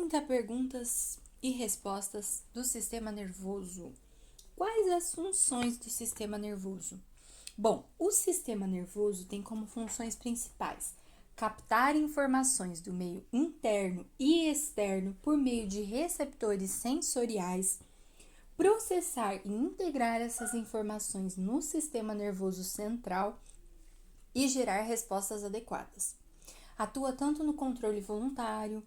30 perguntas e respostas do sistema nervoso. Quais as funções do sistema nervoso? Bom, o sistema nervoso tem como funções principais captar informações do meio interno e externo por meio de receptores sensoriais, processar e integrar essas informações no sistema nervoso central e gerar respostas adequadas. Atua tanto no controle voluntário,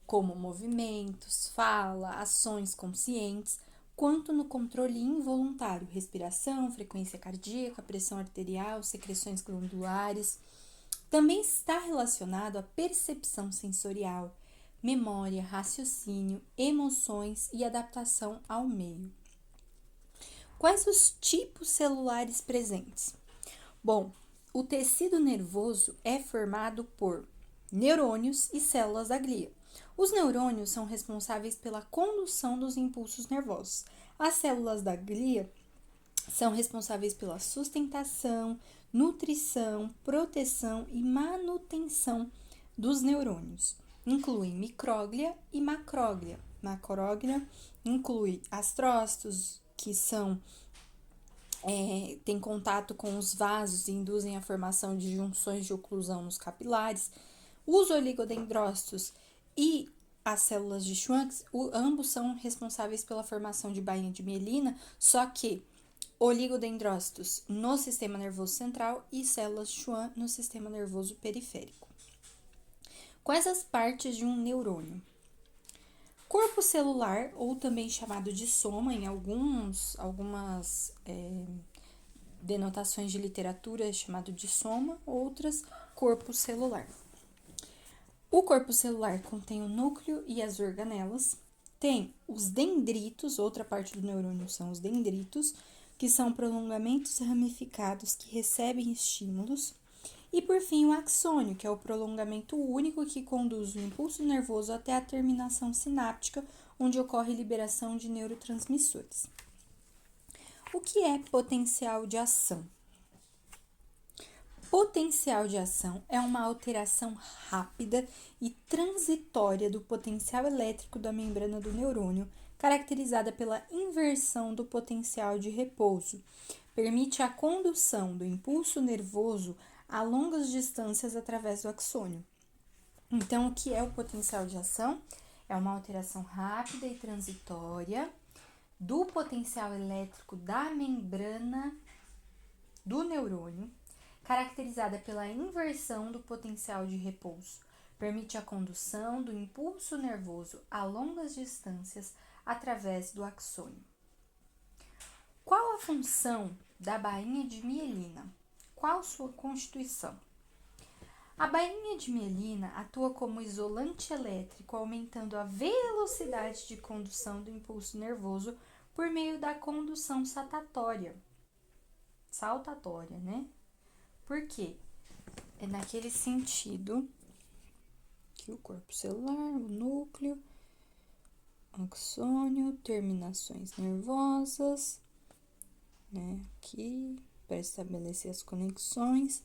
como movimentos, fala, ações conscientes, quanto no controle involuntário, respiração, frequência cardíaca, pressão arterial, secreções glandulares. Também está relacionado à percepção sensorial, memória, raciocínio, emoções e adaptação ao meio. Quais os tipos celulares presentes? Bom, o tecido nervoso é formado por neurônios e células da glia. Os neurônios são responsáveis pela condução dos impulsos nervosos. As células da glia são responsáveis pela sustentação, nutrição, proteção e manutenção dos neurônios. Incluem micróglia e macróglia. Macróglia inclui astrócitos, que têm contato com os vasos e induzem a formação de junções de oclusão nos capilares. Os oligodendrócitos e as células de Schwann, ambos são responsáveis pela formação de bainha de mielina, só que oligodendrócitos no sistema nervoso central e células de Schwann no sistema nervoso periférico. Quais as partes de um neurônio? Corpo celular, ou também chamado de soma, em algumas denotações de literatura é chamado de soma, outras corpo celular. O corpo celular contém o núcleo e as organelas, tem os dendritos, outra parte do neurônio são os dendritos, que são prolongamentos ramificados que recebem estímulos, e por fim o axônio, que é o prolongamento único que conduz o impulso nervoso até a terminação sináptica, onde ocorre liberação de neurotransmissores. O que é potencial de ação? Potencial de ação é uma alteração rápida e transitória do potencial elétrico da membrana do neurônio, caracterizada pela inversão do potencial de repouso. Permite a condução do impulso nervoso a longas distâncias através do axônio. Então, o que é o potencial de ação? É uma alteração rápida e transitória do potencial elétrico da membrana do neurônio, caracterizada pela inversão do potencial de repouso. Permite a condução do impulso nervoso a longas distâncias através do axônio. Qual a função da bainha de mielina? Qual sua constituição? A bainha de mielina atua como isolante elétrico, aumentando a velocidade de condução do impulso nervoso por meio da condução saltatória, né? Por quê? É naquele sentido que o corpo celular, o núcleo, axônio, terminações nervosas, né? Aqui, para estabelecer as conexões.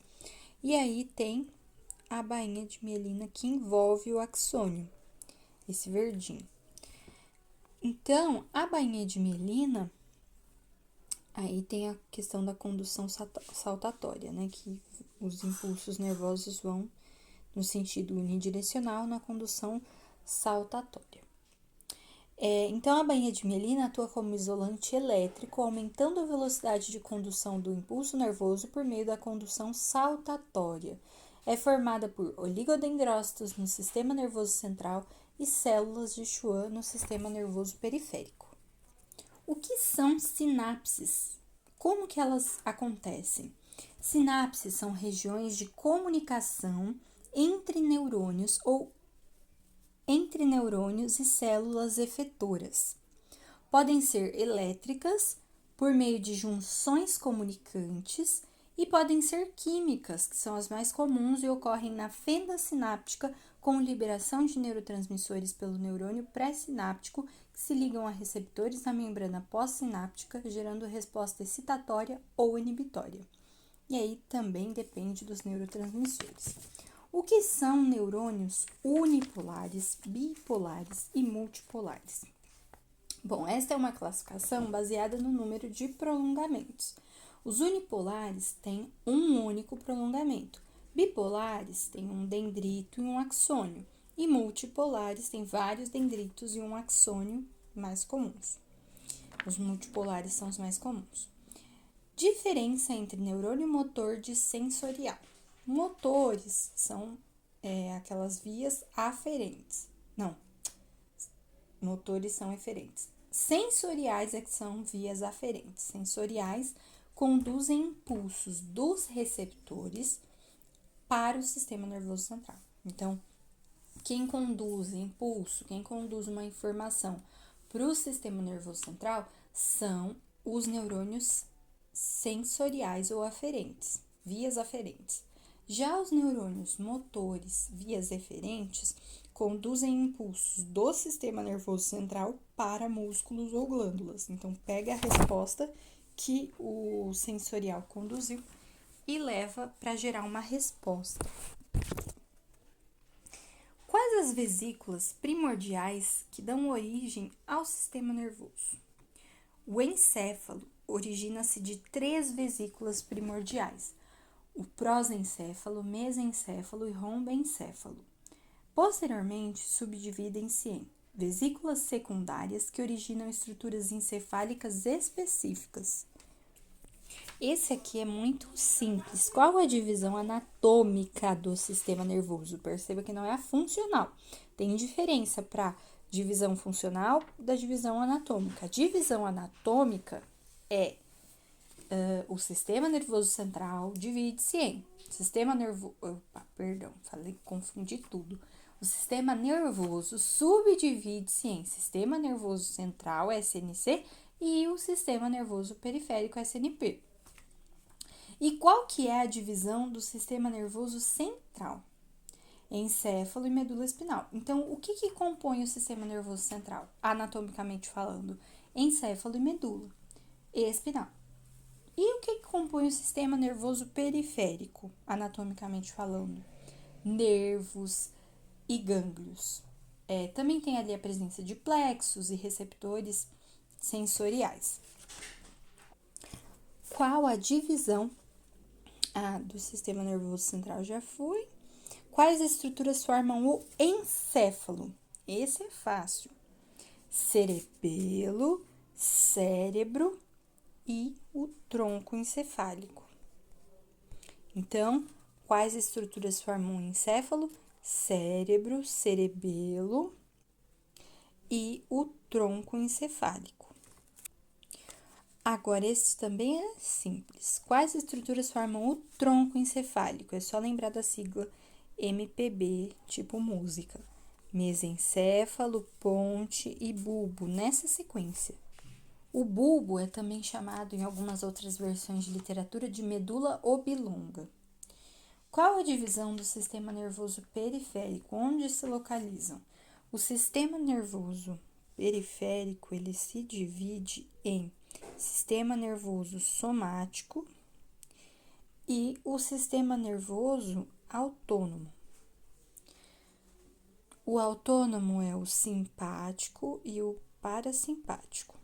E aí tem a bainha de mielina que envolve o axônio, esse verdinho. Então, a bainha de mielina, aí tem a questão da condução saltatória, né? Que os impulsos nervosos vão no sentido unidirecional na condução saltatória. Então, a bainha de mielina atua como isolante elétrico, aumentando a velocidade de condução do impulso nervoso por meio da condução saltatória. É formada por oligodendrócitos no sistema nervoso central e células de Schwann no sistema nervoso periférico. O que são sinapses? Como que elas acontecem? Sinapses são regiões de comunicação entre neurônios ou entre neurônios e células efetoras. Podem ser elétricas, por meio de junções comunicantes, e podem ser químicas, que são as mais comuns e ocorrem na fenda sináptica com liberação de neurotransmissores pelo neurônio pré-sináptico que se ligam a receptores na membrana pós-sináptica, gerando resposta excitatória ou inibitória. E aí também depende dos neurotransmissores. O que são neurônios unipolares, bipolares e multipolares? Bom, esta é uma classificação baseada no número de prolongamentos. Os unipolares têm um único prolongamento, bipolares têm um dendrito e um axônio, e multipolares têm vários dendritos e um axônio mais comuns. Os multipolares são os mais comuns. Diferença entre neurônio motor e sensorial. Motores são aquelas vias aferentes. Não, motores são eferentes. Sensoriais é que são vias aferentes. Sensoriais conduzem impulsos dos receptores para o sistema nervoso central. Então, quem conduz impulso, quem conduz uma informação para o sistema nervoso central são os neurônios sensoriais ou aferentes, vias aferentes. Já os neurônios motores, vias eferentes, conduzem impulsos do sistema nervoso central para músculos ou glândulas. Então, pega a resposta que o sensorial conduziu e leva para gerar uma resposta. Quais as vesículas primordiais que dão origem ao sistema nervoso? O encéfalo origina-se de 3 vesículas primordiais: o prosencéfalo, mesencéfalo e romboencéfalo. Posteriormente, subdividem-se em vesículas secundárias que originam estruturas encefálicas específicas. Esse aqui é muito simples. Qual a divisão anatômica do sistema nervoso? Perceba que não é a funcional. Tem diferença para divisão funcional da divisão anatômica. A divisão anatômica é o sistema nervoso central divide-se em sistema nervoso. Confundi tudo. O sistema nervoso subdivide-se em sistema nervoso central, SNC, e o sistema nervoso periférico, SNP. E qual que é a divisão do sistema nervoso central? Encéfalo e medula espinal. Então, o que compõe o sistema nervoso central, anatomicamente falando? Encéfalo e medula espinal. E o que compõe o sistema nervoso periférico, anatomicamente falando? Nervos e gânglios. Também tem ali a presença de plexos e receptores sensoriais. Qual a divisão do sistema nervoso central? Já foi. Quais estruturas formam o encéfalo? Esse é fácil. Cerebelo, cérebro e o tronco encefálico. Então, quais estruturas formam o encéfalo? Cérebro, cerebelo e o tronco encefálico. Agora, esse também é simples. Quais estruturas formam o tronco encefálico? É só lembrar da sigla MPB, tipo música. Mesencéfalo, ponte e bulbo, nessa sequência. O bulbo é também chamado, em algumas outras versões de literatura, de medula oblonga. Qual a divisão do sistema nervoso periférico? Onde se localizam? O sistema nervoso periférico, ele se divide em sistema nervoso somático e o sistema nervoso autônomo. O autônomo é o simpático e o parasimpático.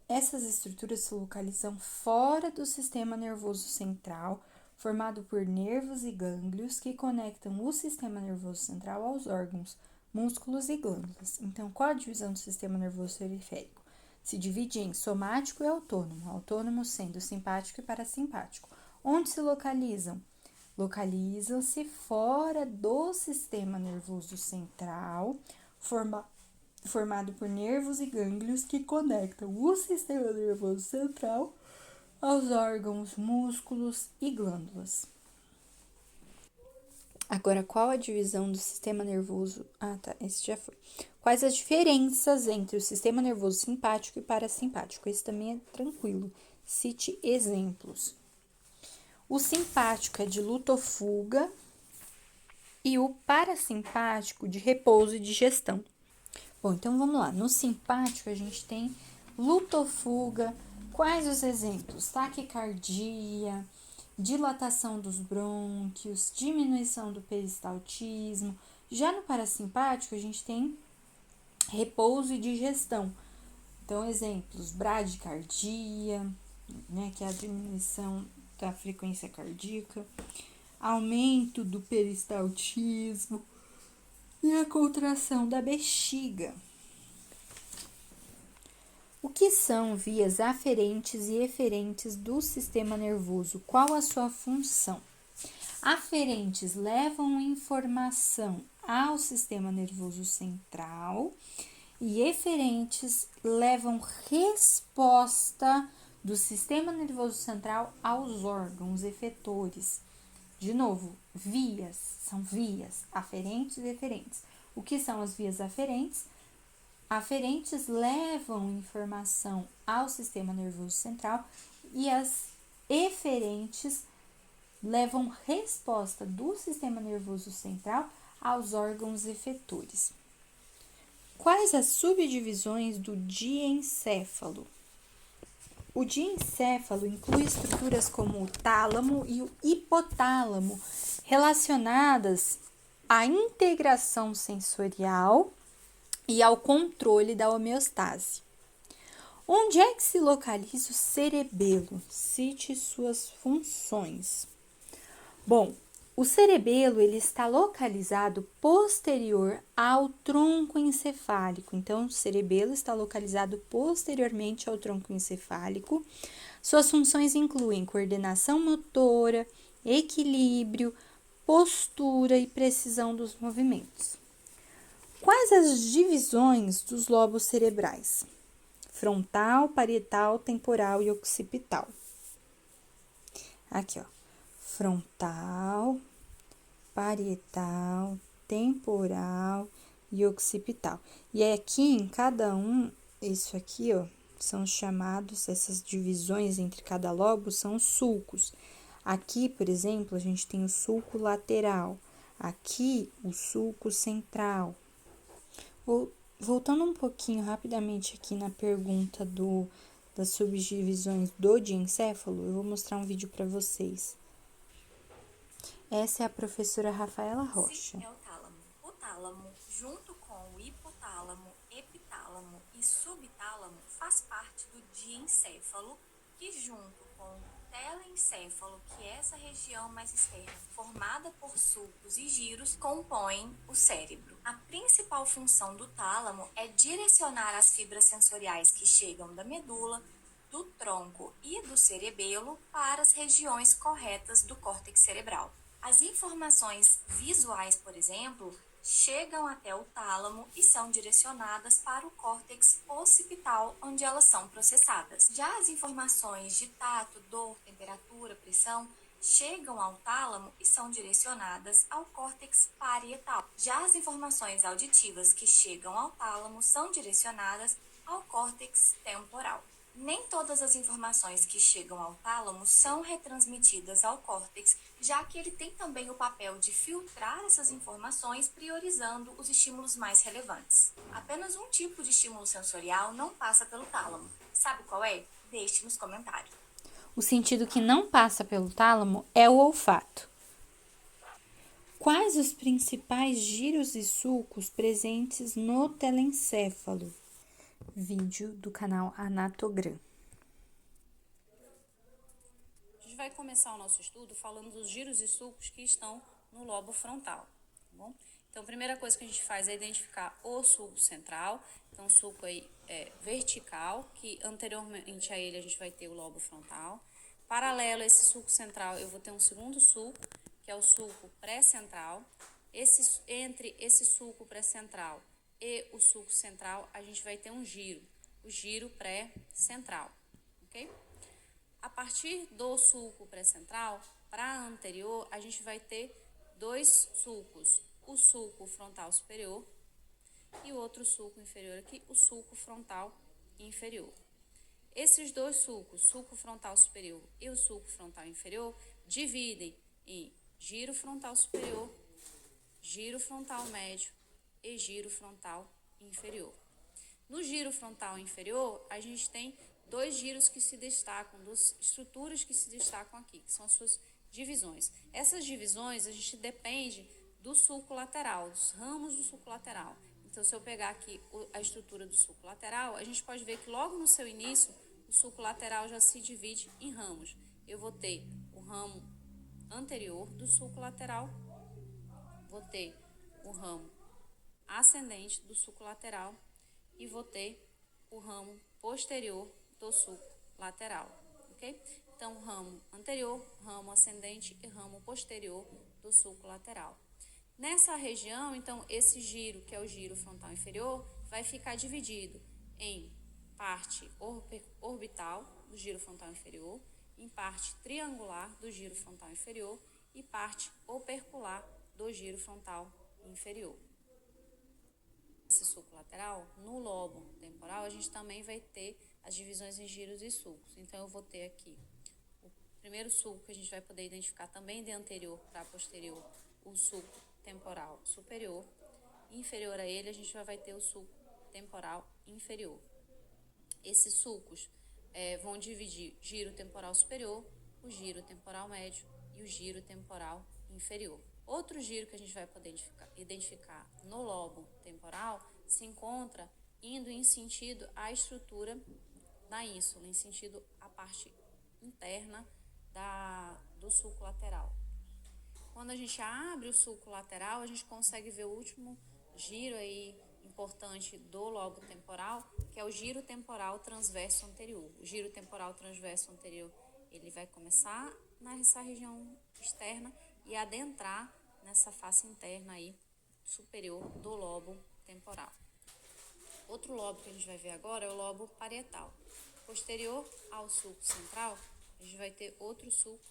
Essas estruturas se localizam fora do sistema nervoso central, formado por nervos e gânglios que conectam o sistema nervoso central aos órgãos, músculos e glândulas. Então, qual a divisão do sistema nervoso periférico? Se divide em somático e autônomo, autônomo sendo simpático e parasimpático. Onde se localizam? Localizam-se fora do sistema nervoso central, formado por nervos e gânglios que conectam o sistema nervoso central aos órgãos, músculos e glândulas. Agora, qual a divisão do sistema nervoso? Esse já foi. Quais as diferenças entre o sistema nervoso simpático e parasimpático? Esse também é tranquilo. Cite exemplos. O simpático é de luta ou fuga e o parasimpático de repouso e digestão. Bom, então vamos lá. No simpático, a gente tem luta ou fuga. Quais os exemplos? Taquicardia, dilatação dos brônquios, diminuição do peristaltismo. Já no parasimpático, a gente tem repouso e digestão. Então, exemplos, bradicardia, né, que é a diminuição da frequência cardíaca, aumento do peristaltismo e a contração da bexiga. O que são vias aferentes e eferentes do sistema nervoso? Qual a sua função? Aferentes levam informação ao sistema nervoso central e eferentes levam resposta do sistema nervoso central aos órgãos efetores. De novo, vias, são vias, aferentes e eferentes. O que são as vias aferentes? Aferentes levam informação ao sistema nervoso central e as eferentes levam resposta do sistema nervoso central aos órgãos efetores. Quais as subdivisões do diencéfalo? O diencéfalo inclui estruturas como o tálamo e o hipotálamo, relacionadas à integração sensorial e ao controle da homeostase. Onde é que se localiza o cerebelo? Cite suas funções. Bom, o cerebelo ele está localizado posterior ao tronco encefálico. Então, o cerebelo está localizado posteriormente ao tronco encefálico. Suas funções incluem coordenação motora, equilíbrio, postura e precisão dos movimentos. Quais as divisões dos lobos cerebrais? Frontal, parietal, temporal e occipital. Aqui, ó. Frontal, parietal, temporal e occipital. E aqui em cada um, isso aqui, ó, são chamados, essas divisões entre cada lobo são sulcos. Aqui, por exemplo, a gente tem o sulco lateral, aqui o sulco central. Voltando um pouquinho rapidamente aqui na pergunta das subdivisões do diencéfalo, eu vou mostrar um vídeo para vocês. Essa é a professora Rafaela Rocha. Sim, é o tálamo. O tálamo, junto com o hipotálamo, epitálamo e subtálamo, faz parte do diencéfalo, que junto com o telencéfalo, que é essa região mais externa, formada por sulcos e giros, compõem o cérebro. A principal função do tálamo é direcionar as fibras sensoriais que chegam da medula, do tronco e do cerebelo para as regiões corretas do córtex cerebral. As informações visuais, por exemplo, chegam até o tálamo e são direcionadas para o córtex occipital, onde elas são processadas. Já as informações de tato, dor, temperatura, pressão, chegam ao tálamo e são direcionadas ao córtex parietal. Já as informações auditivas que chegam ao tálamo são direcionadas ao córtex temporal. Nem todas as informações que chegam ao tálamo são retransmitidas ao córtex, já que ele tem também o papel de filtrar essas informações, priorizando os estímulos mais relevantes. Apenas um tipo de estímulo sensorial não passa pelo tálamo. Sabe qual é? Deixe nos comentários. O sentido que não passa pelo tálamo é o olfato. Quais os principais giros e sulcos presentes no telencéfalo? Vídeo do canal Anatogram. A gente vai começar o nosso estudo falando dos giros e sulcos que estão no lobo frontal, tá bom? Então, a primeira coisa que a gente faz é identificar o sulco central. Então, o sulco aí é vertical, que anteriormente a ele a gente vai ter o lobo frontal. Paralelo a esse sulco central, eu vou ter um segundo sulco, que é o sulco pré-central. Entre esse sulco pré-central e o sulco central, a gente vai ter um giro, o giro pré-central, ok? A partir do sulco pré-central para anterior, a gente vai ter dois sulcos, o sulco frontal superior e o outro sulco inferior aqui, o sulco frontal inferior. Esses dois sulcos, sulco frontal superior e o sulco frontal inferior, dividem em giro frontal superior, giro frontal médio e giro frontal inferior. No giro frontal inferior, a gente tem dois giros que se destacam, duas estruturas que se destacam aqui, que são as suas divisões. Essas divisões, a gente depende do sulco lateral, dos ramos do sulco lateral. Então, se eu pegar aqui a estrutura do sulco lateral, a gente pode ver que logo no seu início, o sulco lateral já se divide em ramos. Eu vou ter o ramo anterior do sulco lateral, vou ter o ramo ascendente do sulco lateral e vou ter o ramo posterior do sulco lateral, ok? Então, ramo anterior, ramo ascendente e ramo posterior do sulco lateral. Nessa região, então, esse giro, que é o giro frontal inferior, vai ficar dividido em parte orbital do giro frontal inferior, em parte triangular do giro frontal inferior e parte opercular do giro frontal inferior. Esse sulco lateral, no lobo temporal, a gente também vai ter as divisões em giros e sulcos. Então, eu vou ter aqui o primeiro sulco que a gente vai poder identificar também de anterior para posterior, o sulco temporal superior. Inferior a ele, a gente vai ter o sulco temporal inferior. Esses sulcos vão dividir giro temporal superior, o giro temporal médio e o giro temporal inferior. Outro giro que a gente vai poder identificar no lobo temporal se encontra indo em sentido à estrutura da ínsula, em sentido à parte interna do sulco lateral. Quando a gente abre o sulco lateral, a gente consegue ver o último giro aí importante do lobo temporal, que é o giro temporal transverso anterior. O giro temporal transverso anterior, ele vai começar nessa região externa e adentrar nessa face interna aí superior do lobo temporal. Outro lobo que a gente vai ver agora é o lobo parietal. Posterior ao sulco central, a gente vai ter outro sulco,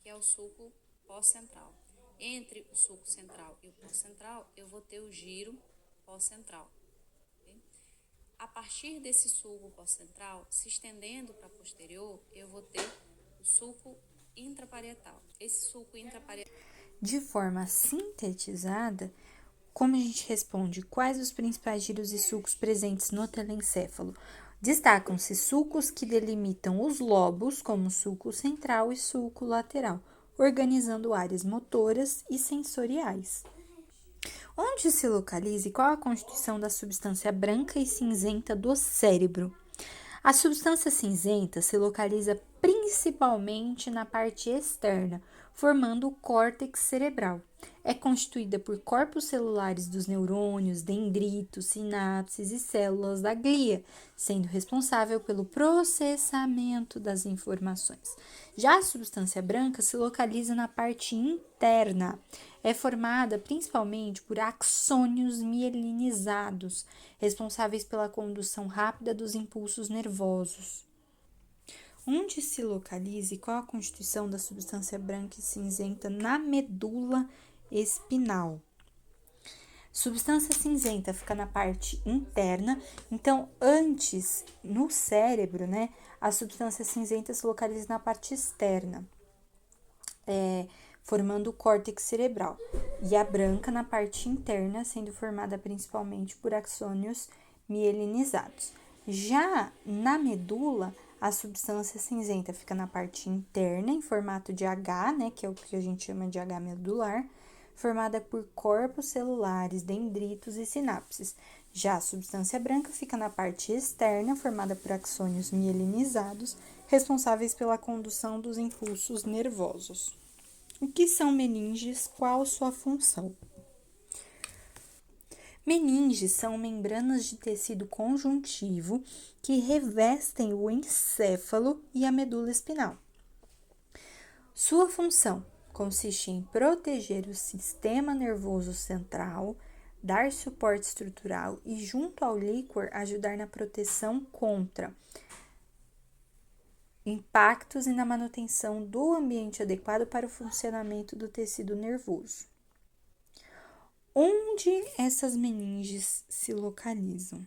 que é o sulco pós-central. Entre o sulco central e o pós-central, eu vou ter o giro pós-central. Okay? A partir desse sulco pós-central, se estendendo para posterior, eu vou ter o sulco intraparietal. Esse sulco intraparietal... De forma sintetizada, como a gente responde quais os principais giros e sulcos presentes no telencéfalo? Destacam-se sulcos que delimitam os lobos, como sulco central e sulco lateral, organizando áreas motoras e sensoriais. Onde se localiza e qual a constituição da substância branca e cinzenta do cérebro? A substância cinzenta se localiza principalmente na parte externa, formando o córtex cerebral. É constituída por corpos celulares dos neurônios, dendritos, sinapses e células da glia, sendo responsável pelo processamento das informações. Já a substância branca se localiza na parte interna. É formada principalmente por axônios mielinizados, responsáveis pela condução rápida dos impulsos nervosos. Onde se localiza e qual a constituição da substância branca e cinzenta na medula espinal? Substância cinzenta fica na parte interna, então antes, no cérebro, né, a substância cinzenta se localiza na parte externa, formando o córtex cerebral, e a branca na parte interna, sendo formada principalmente por axônios mielinizados. Já na medula, a substância cinzenta fica na parte interna, em formato de H, né, que é o que a gente chama de H medular, formada por corpos celulares, dendritos e sinapses. Já a substância branca fica na parte externa, formada por axônios mielinizados, responsáveis pela condução dos impulsos nervosos. O que são meninges? Qual sua função? Meninges são membranas de tecido conjuntivo que revestem o encéfalo e a medula espinal. Sua função consiste em proteger o sistema nervoso central, dar suporte estrutural e, junto ao líquor, ajudar na proteção contra impactos e na manutenção do ambiente adequado para o funcionamento do tecido nervoso. Onde essas meninges se localizam?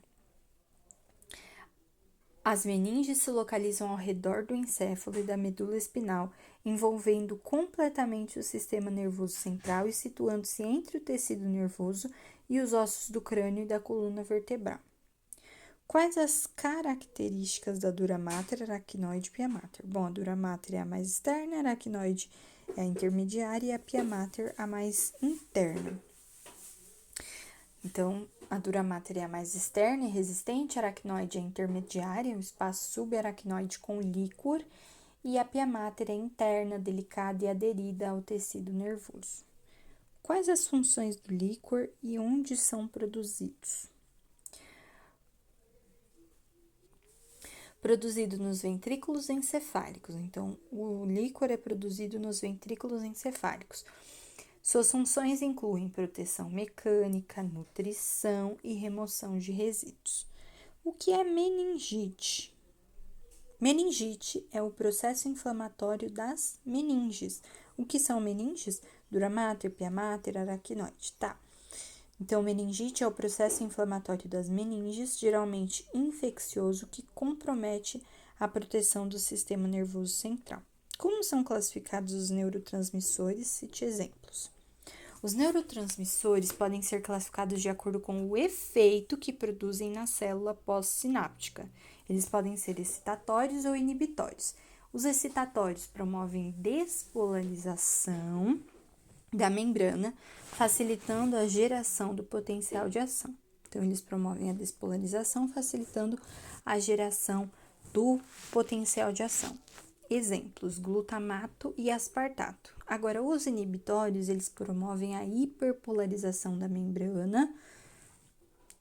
As meninges se localizam ao redor do encéfalo e da medula espinal, envolvendo completamente o sistema nervoso central e situando-se entre o tecido nervoso e os ossos do crânio e da coluna vertebral. Quais as características da dura mater, aracnoide e pia mater? Bom, a dura mater é a mais externa, a aracnoide é a intermediária e a pia mater a mais interna. Então, a dura mater é a mais externa e resistente, a aracnoide é intermediária, um espaço subaracnoide com líquor, e a pia mater é interna, delicada e aderida ao tecido nervoso. Quais as funções do líquor e onde são produzidos? Produzido nos ventrículos encefálicos. Então, o líquor é produzido nos ventrículos encefálicos. Suas funções incluem proteção mecânica, nutrição e remoção de resíduos. O que é meningite? Meningite é o processo inflamatório das meninges. O que são meninges? Dura mater, pia mater, aracnoide, tá? Então, meningite é o processo inflamatório das meninges, geralmente infeccioso, que compromete a proteção do sistema nervoso central. Como são classificados os neurotransmissores? Cite exemplos. Os neurotransmissores podem ser classificados de acordo com o efeito que produzem na célula pós-sináptica. Eles podem ser excitatórios ou inibitórios. Os excitatórios promovem despolarização da membrana, facilitando a geração do potencial de ação. Então, eles promovem a despolarização, facilitando a geração do potencial de ação. Exemplos, glutamato e aspartato. Agora, os inibitórios, eles promovem a hiperpolarização da membrana,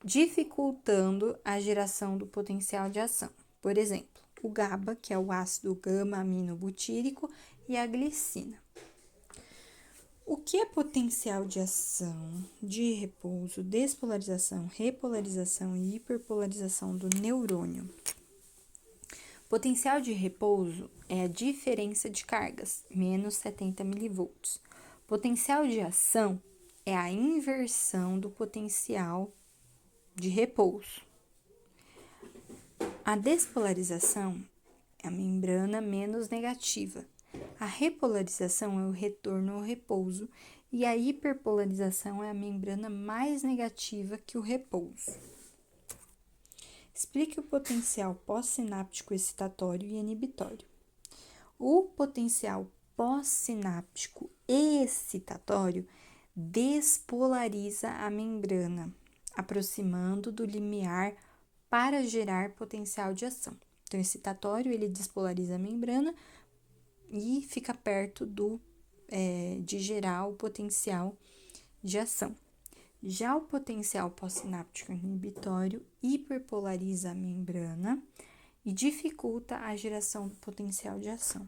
dificultando a geração do potencial de ação. Por exemplo, o GABA, que é o ácido gama-aminobutírico, e a glicina. O que é potencial de ação, de repouso, despolarização, repolarização e hiperpolarização do neurônio? Potencial de repouso é a diferença de cargas, menos 70 mV. Potencial de ação é a inversão do potencial de repouso. A despolarização é a membrana menos negativa. A repolarização é o retorno ao repouso e a hiperpolarização é a membrana mais negativa que o repouso. Explique o potencial pós-sináptico excitatório e inibitório. O potencial pós-sináptico excitatório despolariza a membrana, aproximando do limiar para gerar potencial de ação. Então, o excitatório, ele despolariza a membrana e fica perto de gerar o potencial de ação. Já o potencial pós-sináptico inibitório hiperpolariza a membrana e dificulta a geração do potencial de ação.